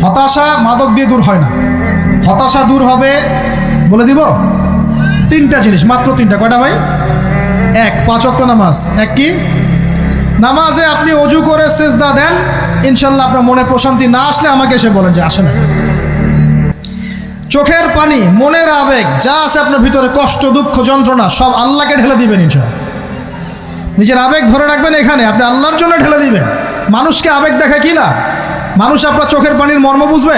হতাশা মাদক দিয়ে দূর হয় না। হতাশা দূর হবে, বলে দিব, তিনটা জিনিস, মাত্র তিনটা। কয়টা ভাই? এক, 5 ওয়াক্ত নামাজ। এক কি? নামাজে আপনি অজু করে সেজদা দেন, ইনশাল্লাহ আপনার মনে প্রশান্তি না আসলে আমাকে এসে বলেন যে আসে না। চোখের পানি, মনের আবেগ যা আছে আপনার ভিতরে, কষ্ট, দুঃখ, যন্ত্রণা, সব আল্লাহকে ঢেলে দিবেন ইনশাল্লাহ। নিজের আবেগ ধরে রাখবেন এখানে, আপনি আল্লাহর জন্য ঢেলে দিবেন। মানুষকে আবেগ দেখা কি লাভ? মানুষ আপনার চোখের পানির মর্ম বুঝবে?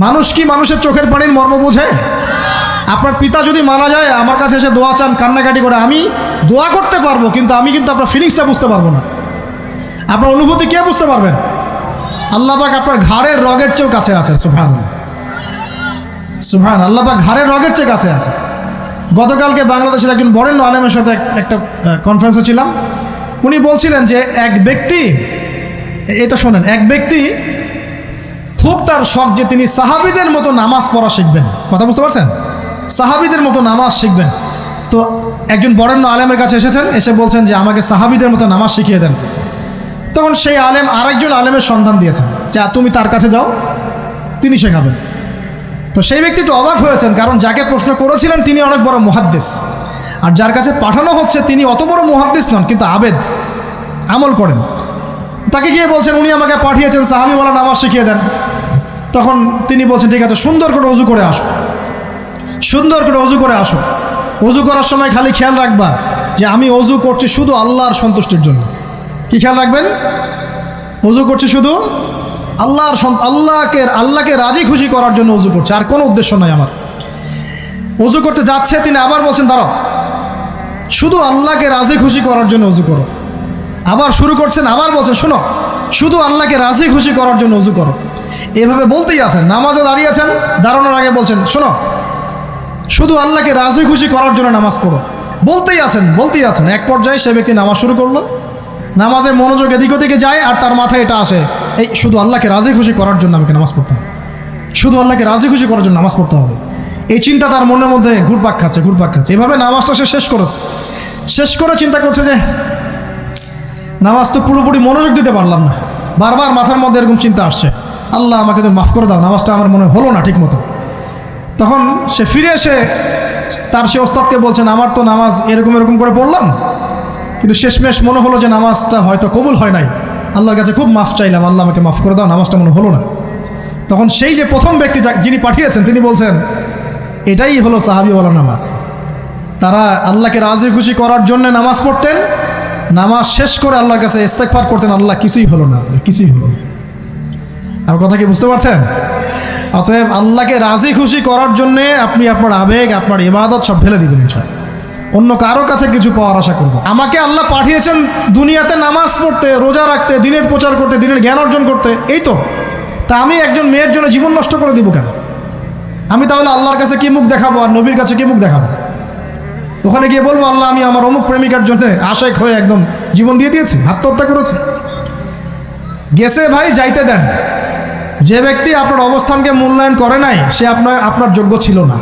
মানুষ কি মানুষের চোখের পানির মর্ম বুঝে? আপনার পিতা যদি মারা যায়, আমার কাছে এসে দোয়া চান কান্নাকাটি করে, আমি দোয়া করতে পারবো, কিন্তু আমি কিন্তু আপনার ফিলিংসটা বুঝতে পারবো না। আপনার অনুভূতি কে বুঝতে পারবেন? আল্লাহ পাক আপনার ঘাড়ের রগের চেয়েও কাছে আছে। সুবহানাল্লাহ, সুবহান আল্লাহ পাক ঘাড়ের রগের চেয়ে কাছে আছে। গতকালকে বাংলাদেশের একজন বরেণ্য আলেমের সাথে একটা কনফারেন্সে ছিলাম। উনি বলছিলেন যে এক ব্যক্তি, এটা শোনেন, এক ব্যক্তি খুব তার শখ যে তিনি সাহাবীদের মতো নামাজ পড়া শিখবেন। কথা বুঝতে পারছেন? সাহাবীদের মতো নামাজ শিখবেন। তো একজন বরেণ্য আলেমের কাছে এসেছেন, এসে বলছেন যে আমাকে সাহাবীদের মতো নামাজ শিখিয়ে দেন। তখন সেই আলেম আরেকজন আলেমের সন্ধান দিয়েছেন যে তুমি তার কাছে যাও, তিনি শেখাবেন। তো সেই ব্যক্তি একটু অবাক হয়েছেন, কারণ যাকে প্রশ্ন করেছিলেন তিনি অনেক বড় মুহাদ্দিস, আর যার কাছে পাঠানো হচ্ছে তিনি অত বড় মুহাদ্দিস নন, কিন্তু আবেদ, আমল করেন। তাকে গিয়ে বলছেন উনি আমাকে পাঠিয়েছেন সাহাবীওয়ালা নামাজ শিখিয়ে দেন। তখন তিনি বলছেন ঠিক আছে, সুন্দর করে অজু করে আসো, সুন্দর করে অজু করে আসো। অজু করার সময় খালি খেয়াল রাখবা যে আমি অজু করছি শুধু আল্লাহর সন্তুষ্টির জন্য। কি খেয়াল রাখবেন? অজু করছি শুধু আল্লাহকে রাজি খুশি করার জন্য অজু করছে, আর কোনো উদ্দেশ্য নাই আমার। অজু করতে যাচ্ছে, তিনি আবার বলছেন দাঁড়াও, শুধু আল্লাহকে রাজি খুশি করার জন্য অজু করো। আবার শুরু করছেন, আবার বলছেন শোনো, শুধু আল্লাহকে রাজি খুশি করার জন্য অজু করো। এভাবে বলতেই আছেন। নামাজে দাঁড়িয়েছেন, দাঁড়ানোর আগে বলছেন শোনো, শুধু আল্লাহকে রাজি খুশি করার জন্য নামাজ পড়ো। বলতেই আছেন। এক পর্যায়ে সে ব্যক্তি নামাজ শুরু করলো। নামাজে মনোযোগ এদিক ওদিকে যায়, আর তার মাথায় এটা আসে, এই শুধু আল্লাহকে রাজি খুশি করার জন্য আমাকে নামাজ পড়তে হবে, শুধু আল্লাহকে রাজি খুশি করার জন্য নামাজ পড়তে হবে। এই চিন্তা তার মনের মধ্যে ঘুরপাক খাচ্ছে। এভাবে নামাজটা সে শেষ করে চিন্তা করছে যে নামাজ তো পুরোপুরি মনোযোগ দিতে পারলাম না। বারবার মাথার মধ্যে এরকম চিন্তা আসছে, আল্লাহ আমাকে তো মাফ করে দাও, নামাজটা আমার মনে হলো না ঠিক মতো। তখন সে ফিরে এসে তার সে ওস্তাদকে বলছেন আমার তো নামাজ এরকম করে পড়লাম, কিন্তু শেষমেশ মনে হলো যে নামাজটা হয়তো কবুল হয় নাই, আল্লাহর কাছে খুব মাফ চাইলাম, আল্লাহ আমাকে মাফ করে দাও, নামাজটা মনে হলো না। তখন সেই যে প্রথম ব্যক্তি যিনি পাঠিয়েছেন তিনি বলছেন এটাই হলো সাহাবীওয়ালা নামাজ। তারা আল্লাহকে রাজি খুশি করার জন্য নামাজ পড়তেন, নামাজ শেষ করে আল্লাহর কাছে ইস্তেগফার করতেন, আল্লাহ কিছুই হলো না, কিছুই হলো না। আমার কথা কি বুঝতে পারছেন? অতএব আল্লাহকে রাজি খুশি করার জন্যে আপনি আপনার আবেগ, আপনার ইবাদত সব ঢেলে দিবেন ইনশাআল্লাহ। অন্য কারো কাছে কিছু পাওয়ার আশা করব। আমাকে আল্লাহ পাঠিয়েছেন দুনিয়াতে নামাজ পড়তে, রোজা রাখতে, দিনের প্রচার করতে, দিনের জ্ঞান অর্জন করতে, এই তো। তা আমি একজন মেয়ের জন্য জীবন নষ্ট করে দিব কেন? আমি তাহলে আল্লাহর কাছে কি মুখ দেখাবো, আর নবীর কাছে কি মুখ দেখাবো? ওখানে গিয়ে বলবো আল্লাহ আমি আমার অমুক প্রেমিকার জন্য আশেক হয়ে একদম জীবন দিয়ে দিয়েছি, আত্মহত্যা করেছি। গেছে ভাই, যাইতে দেন। যে ব্যক্তি আপনার অবস্থানকে মূল্যায়ন করে নাই সে আপনার যোগ্য ছিল না।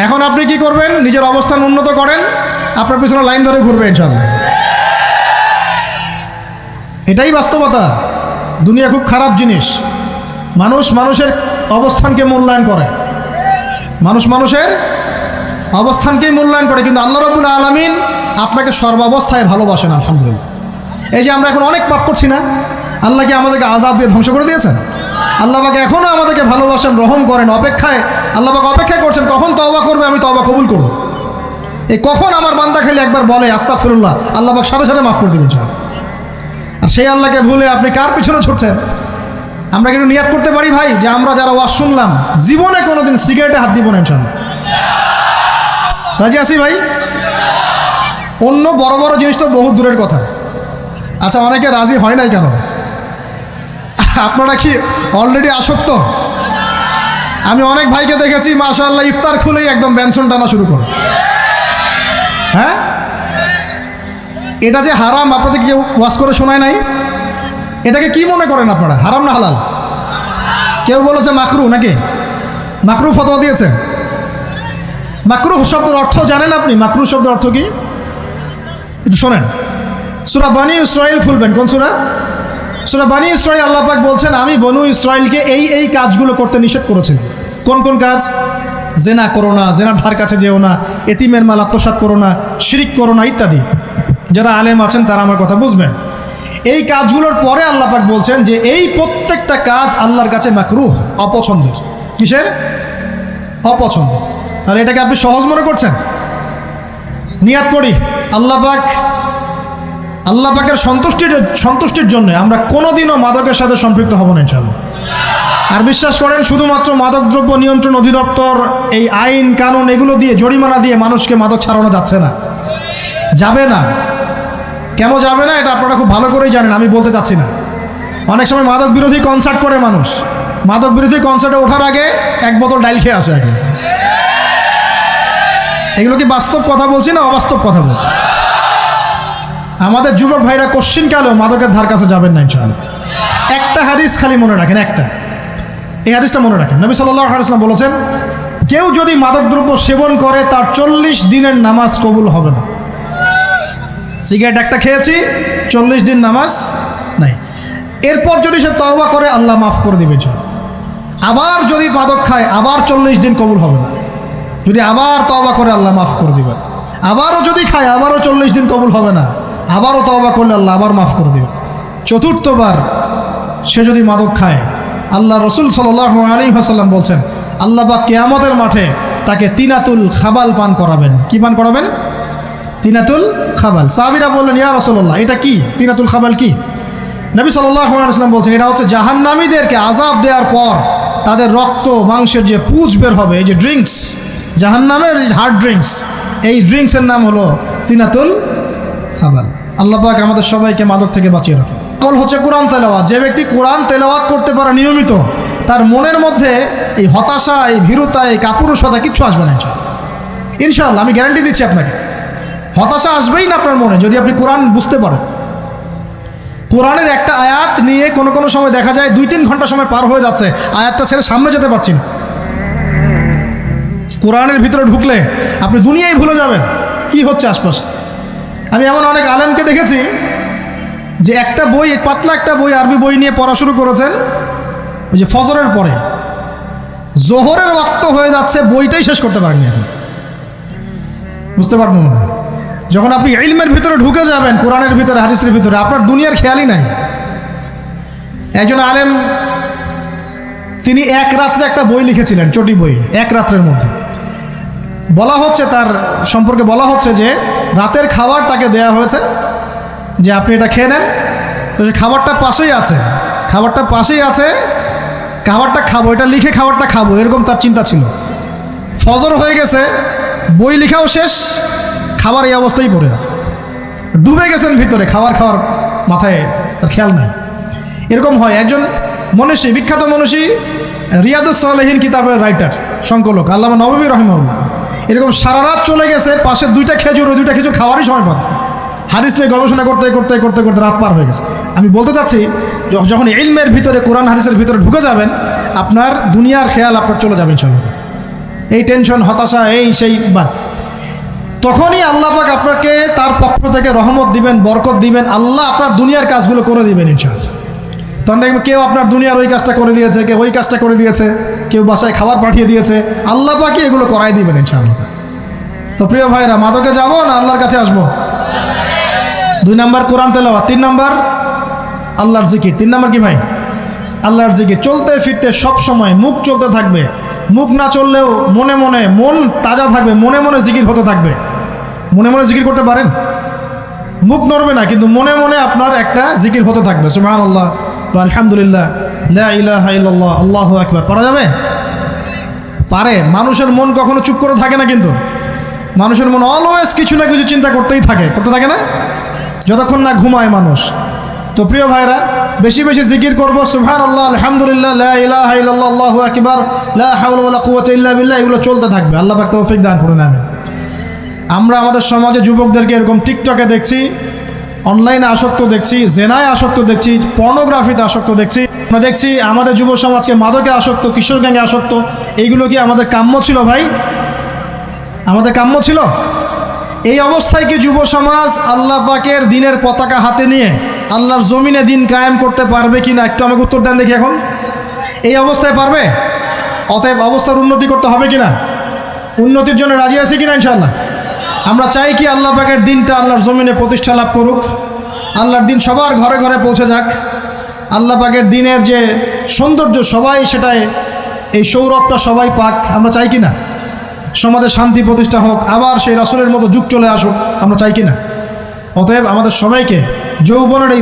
এখন আপনি কি করবেন? নিজের অবস্থান উন্নত করেন, আপনার পিছনে লাইন ধরে ঘুরবে ইনশাআল্লাহ। এটাই বাস্তবতা। দুনিয়া খুব খারাপ জিনিস। মানুষের অবস্থানকে মূল্যায়ন করে, মানুষের অবস্থানকেই মূল্যায়ন করে, কিন্তু আল্লাহ রাব্বুল আলামিন আপনাকে সর্বাবস্থায় ভালোবাসেন। আলহামদুলিল্লাহ। এই যে আমরা এখন অনেক পাপ করছি না, আল্লাহ কি আমাদেরকে আযাব দিয়ে ধ্বংস করে দিয়েছেন? আল্লাহ পাক এখনও আমাদেরকে ভালোবাসেন, রহম করেন, আল্লাহ পাক অপেক্ষা করছেন কখন তওবা করবে, আমি তওবা কবুল করব। এই কখন আমার বান্দা খালি একবার বলে আস্তাগফিরুল্লাহ, আল্লাহ পাক সাথে সাথে মাফ করে দেবেন ইনশাআল্লাহ। আর সেই আল্লাহকে ভুলে আপনি কার পিছনে ছুটছেন? আমরা কিন্তু নিয়াত করতে পারি ভাই যে আমরা যারা ওয়াজ শুনলাম জীবনে কোনোদিন সিগারেটে হাত দিব না ইনশাআল্লাহ। রাজি আছি ভাই? অন্য বড় বড় জিনিস তো বহুত দূরের কথা। আচ্ছা, অনেকে রাজি হয় নাই কেন? আপনারা কি অলরেডি আসক্ত? আমি অনেক ভাইকে দেখেছি মাশাআল্লাহ ইফতার খুলেই একদম ব্যঞ্জন টানা শুরু করে। হ্যাঁ, এটা যে হারাম আপনাদের কেউ ওয়াজ করে শোনায় নাই? এটাকে কি মনে করেন আপনারা, হারাম না হালাল? কেউ বলেছে মাকরু, নাকি মাকরু ফতোয়া দিয়েছে? মাকরু শব্দের অর্থ জানেন আপনি? মাকরু শব্দের অর্থ কি একটু শোনেন। সূরা বনী ইসরাঈল খুলবেন। কোন সূরা? সূরা বনী ইসরাঈল আল্লাহ পাক বলছেন, আমি বনু ইসরাঈলকে এই কাজগুলো করতে নিষেধ করেছিলাম। কোন কোন কাজ? জেনা করো না, জেনার ধার কাছে যেও না, এতিমের মাল আত্মসাৎ করো না, শিরিক করো না ইত্যাদি। যারা আলেম আছেন তারা আমার কথা বুঝবেন। এই কাজগুলোর পরে আল্লাহ পাক বলছেন যে এই প্রত্যেকটা কাজ আল্লাহর কাছে মাকরুহ, অপছন্দের। কিসের? অপছন্দ। আর এটাকে আপনি সহজ মনে করছেন? নিয়াত করি আল্লাহ পাকের সন্তুষ্টির জন্য আমরা কোনোদিনও মাদকের সাথে সম্পৃক্ত হব না ইনশাআল্লাহ। আর বিশ্বাস করেন, শুধুমাত্র মাদকদ্রব্য নিয়ন্ত্রণ অধিদপ্তর এই আইন কানুন এগুলো দিয়ে, জরিমানা দিয়ে মানুষকে মাদক ছাড়ানো যাচ্ছে না, যাবে না। কেন যাবে না এটা আপনারা খুব ভালো করেই জানেন, আমি বলতে চাচ্ছি না। অনেক সময় মাদক বিরোধী কনসার্ট করে মানুষ, মাদক বিরোধী কনসার্টে ওঠার আগে এক বোতল ডাইল খেয়ে আসে আগে। এগুলো কি বাস্তব কথা বলছি না অবাস্তব কথা বলছি? আমাদের যুবক ভাইরা কোশ্চিনকালেও মাদকের ধার কাছে যাবেন না ইনশাআল্লাহ। একটা হাদিস খালি মনে রাখেন, এই হাদিসটা মনে রাখেন। নবী সাল্লাল্লাহু আলাইহি ওয়াসাল্লাম বলেছেন, কেউ যদি মাদকদ্রব্য সেবন করে তার 40 দিনের নামাজ কবুল হবে না। সিগারেট একটা খেয়েছি, 40 দিন নামাজ নাই। এরপর যদি সে তওবা করে আল্লাহ মাফ করে দিবে। আবার যদি মাদক খায় আবার 40 দিন কবুল হবে না। যদি আবার তওবা করে আল্লাহ মাফ করে দিবেন। আবারও যদি খায় আবারও 40 দিন কবুল হবে না। আবারও তওবা করলে আল্লাহ আবার মাফ করে দিবেন। চতুর্থবার সে যদি মাদক খায়, আল্লাহ রসুল সাল্লাল্লাহু আলাইহি ওয়াসাল্লাম বলছেন, আল্লাহ পাক কিয়ামতের মাঠে তাকে তিনাতুল খাবাল পান করাবেন। কি পান করাবেন? তিনাতুল খাবাল। সাহাবীরা বললেন, ইয়া রাসূলুল্লাহ, এটা কি তিনাতুল খাবাল? কি? নবী সাল্লাল্লাহু আলাইহি ওয়াসাল্লাম বলছেন, এটা হচ্ছে জাহান্নামীদেরকে আযাব দেওয়ার পর তাদের রক্ত মাংসের যে পুঁজ বের হবে, এই যে ড্রিঙ্কস, জাহান্নামের হার্ড ড্রিঙ্কস, এই ড্রিঙ্কসের নাম হলো তিনাতুল খাবাল। আল্লাহ পাক আমাদের সবাইকে মাদক থেকে বাঁচিয়ে রাখেন। আমল হচ্ছে কোরআন তেলাওয়াত। যে ব্যক্তি কোরআন তেলাওয়াত করতে পারে নিয়মিত, তার মনের মধ্যে এই হতাশা, এই ভীরুতা, এই কাপুরুষতা কিচ্ছু আসবে না ইনশাআল্লাহ। আমি গ্যারান্টি দিচ্ছি আপনাকে, হতাশা আসবেই না আপনার মনে যদি আপনি কোরআন বুঝতে পারেন। কোরআনের একটা আয়াত নিয়ে কোনো সময় দেখা যায় 2-3 ঘন্টা সময় পার হয়ে যাচ্ছে, আয়াতটা ছেড়ে সামনে যেতে পারছি না। কোরআনের ভিতরে ঢুকলে আপনি দুনিয়ায় ভুলে যাবেন কি হচ্ছে আশপাশে। আমি এমন অনেক আলেমকে দেখেছি যে একটা বই, পাতলা একটা বই, আরবি বই নিয়ে পড়া শুরু করেছেন, ওই যে ফজরের পরে জোহরের ওয়াক্ত হয়ে যাচ্ছে, বইটাই শেষ করতে পারেননি এখন। বুঝতে পারবেন না, যখন আপনি ইলমের ভিতরে ঢুকে যাবেন, কোরআনের ভিতরে, হাদিসের ভিতরে, আপনার দুনিয়ার খেয়ালই নাই। একজন আলেম, তিনি এক রাত্রে একটা বই লিখেছিলেন, চটি বই, এক রাত্রের মধ্যে। বলা হচ্ছে, তার সম্পর্কে বলা হচ্ছে যে রাতের খাবার তাকে দেয়া হয়েছে যে আপনি এটা খেয়ে নেন। তো সে খাবারটা পাশেই আছে, খাবারটা খাবো, এটা লিখে খাবারটা খাবো, এরকম তার চিন্তা ছিল। ফজর হয়ে গেছে, বই লেখাও শেষ, খাবার এই অবস্থায় পড়ে আছে, ডুবে গেছেন ভিতরে, খাওয়ার মাথায় তার খেয়াল নাই। এরকম হয়। একজন মনীষী, বিখ্যাত মনীষী, রিয়াদুস সালেহীন কিতাবের রাইটার, সংকলক আল্লামা নববী রাহিমাহুল্লাহ, এরকম সারা রাত চলে গেছে, পাশে 2টা খেজুর, ওই 2টা খেজুর খাওয়ারই সময় পান। হাদিস নিয়ে গবেষণা করতে রাত পার হয়ে গেছে। আমি বলতে চাচ্ছি, যখন ইলমের ভিতরে, কোরআন হাদিসের ভিতরে ঢুকে যাবেন, আপনার দুনিয়ার খেয়াল আপনার চলে যাবে ইনশাআল্লাহ। এই টেনশন, হতাশা, এই সেই বাদ, তখনই আল্লাহ পাক আপনাকে তার পক্ষ থেকে রহমত দিবেন, বরকত দিবেন, আল্লাহ আপনার দুনিয়ার কাজগুলো করে দিবেন ইনশাআল্লাহ। তখন দেখবেন কেউ আপনার দুনিয়ার ওই কাজটা করে দিয়েছে, কেউ ওই কাজটা করে দিয়েছে, কেউ বাসায় খাবার পাঠিয়ে দিয়েছে, আল্লাহ পাকই এগুলো করাই দিবেন ইনশাআল্লাহ। তো প্রিয় ভাইরা, মাদকে যাবো না আল্লাহর কাছে আসবো? 2 নাম্বার কোরআন তেলাওয়াত, 3 নাম্বার আল্লাহর জিকির। 3 নাম্বার কি ভাই? আল্লাহর জিকির। চলতে ফিরতে সব সময় মুখ চলতে থাকবে, মুখ না চললেও মনে মনে মন তাজা থাকবে, মনে মনে জিকির হতে থাকবে। মনে মনে জিকির করতে পারেন? মুখ নড়বে না, কিন্তু মনে মনে আপনার একটা জিকির হতে থাকবে, সুবহানাল্লাহ বা আলহামদুলিল্লাহ, লা ইলাহা ইল্লাল্লাহ, আল্লাহু আকবার। পারা যাবে? পারে। মানুষের মন কখনো চুপ করে থাকে না, কিন্তু মানুষের মন অলওয়েজ কিছু না কিছু চিন্তা করতে থাকে না, যতক্ষণ না ঘুমায় মানুষ। তো প্রিয় ভাইরা, বেশি বেশি জিকির করবো, সুবহানাল্লাহ, আলহামদুলিল্লাহ, লা ইলাহা ইল্লাল্লাহ, আল্লাহু আকবার, লা হাওলা ওয়ালা কুওয়াতা ইল্লা বিল্লাহ, এগুলো চলতে থাকবে। আল্লাহ পাক তৌফিক দান করুন, আমিন। আমরা আমাদের সমাজে যুবকদেরকে এরকম টিকটকে দেখছি, অনলাইনে আসক্ত দেখছি, জেনায় আসক্ত দেখছি, পর্নোগ্রাফিতে আসক্ত দেখছি। আমরা দেখছি আমাদের যুব সমাজকে মাদকে আসক্ত, কিশোর গ্যাংয়ে আসক্ত। এইগুলো কি আমাদের কাম্য ছিল ভাই? আমাদের কাম্য ছিল? এই অবস্থায় কি যুব সমাজ আল্লাহ পাকের দ্বীনের পতাকা হাতে নিয়ে আল্লাহর জমিনে দিন কায়েম করতে পারবে কি না একটু আমাকে উত্তর দেন দেখি। এখন এই অবস্থায় পারবে? অতএব অবস্থার উন্নতি করতে হবে কি না? উন্নতির জন্য রাজি আছি কিনা ইনশাআল্লাহ? আমরা চাই কি আল্লাহ পাকের দিনটা আল্লাহর জমিনে প্রতিষ্ঠা লাভ করুক, আল্লাহর দিন সবার ঘরে ঘরে পৌঁছে যাক, আল্লাহ পাকের দিনের যে সৌন্দর্য সবাই সেটাই, এই সৌরভটা সবাই পাক। আমরা চাই কি না? সমাজে শান্তি প্রতিষ্ঠা হোক, আবার সেই রাসূলের মতো যুগ চলে আসুক, আমরা চাই কি না? অতএব আমাদের সবাইকে যৌবনের এই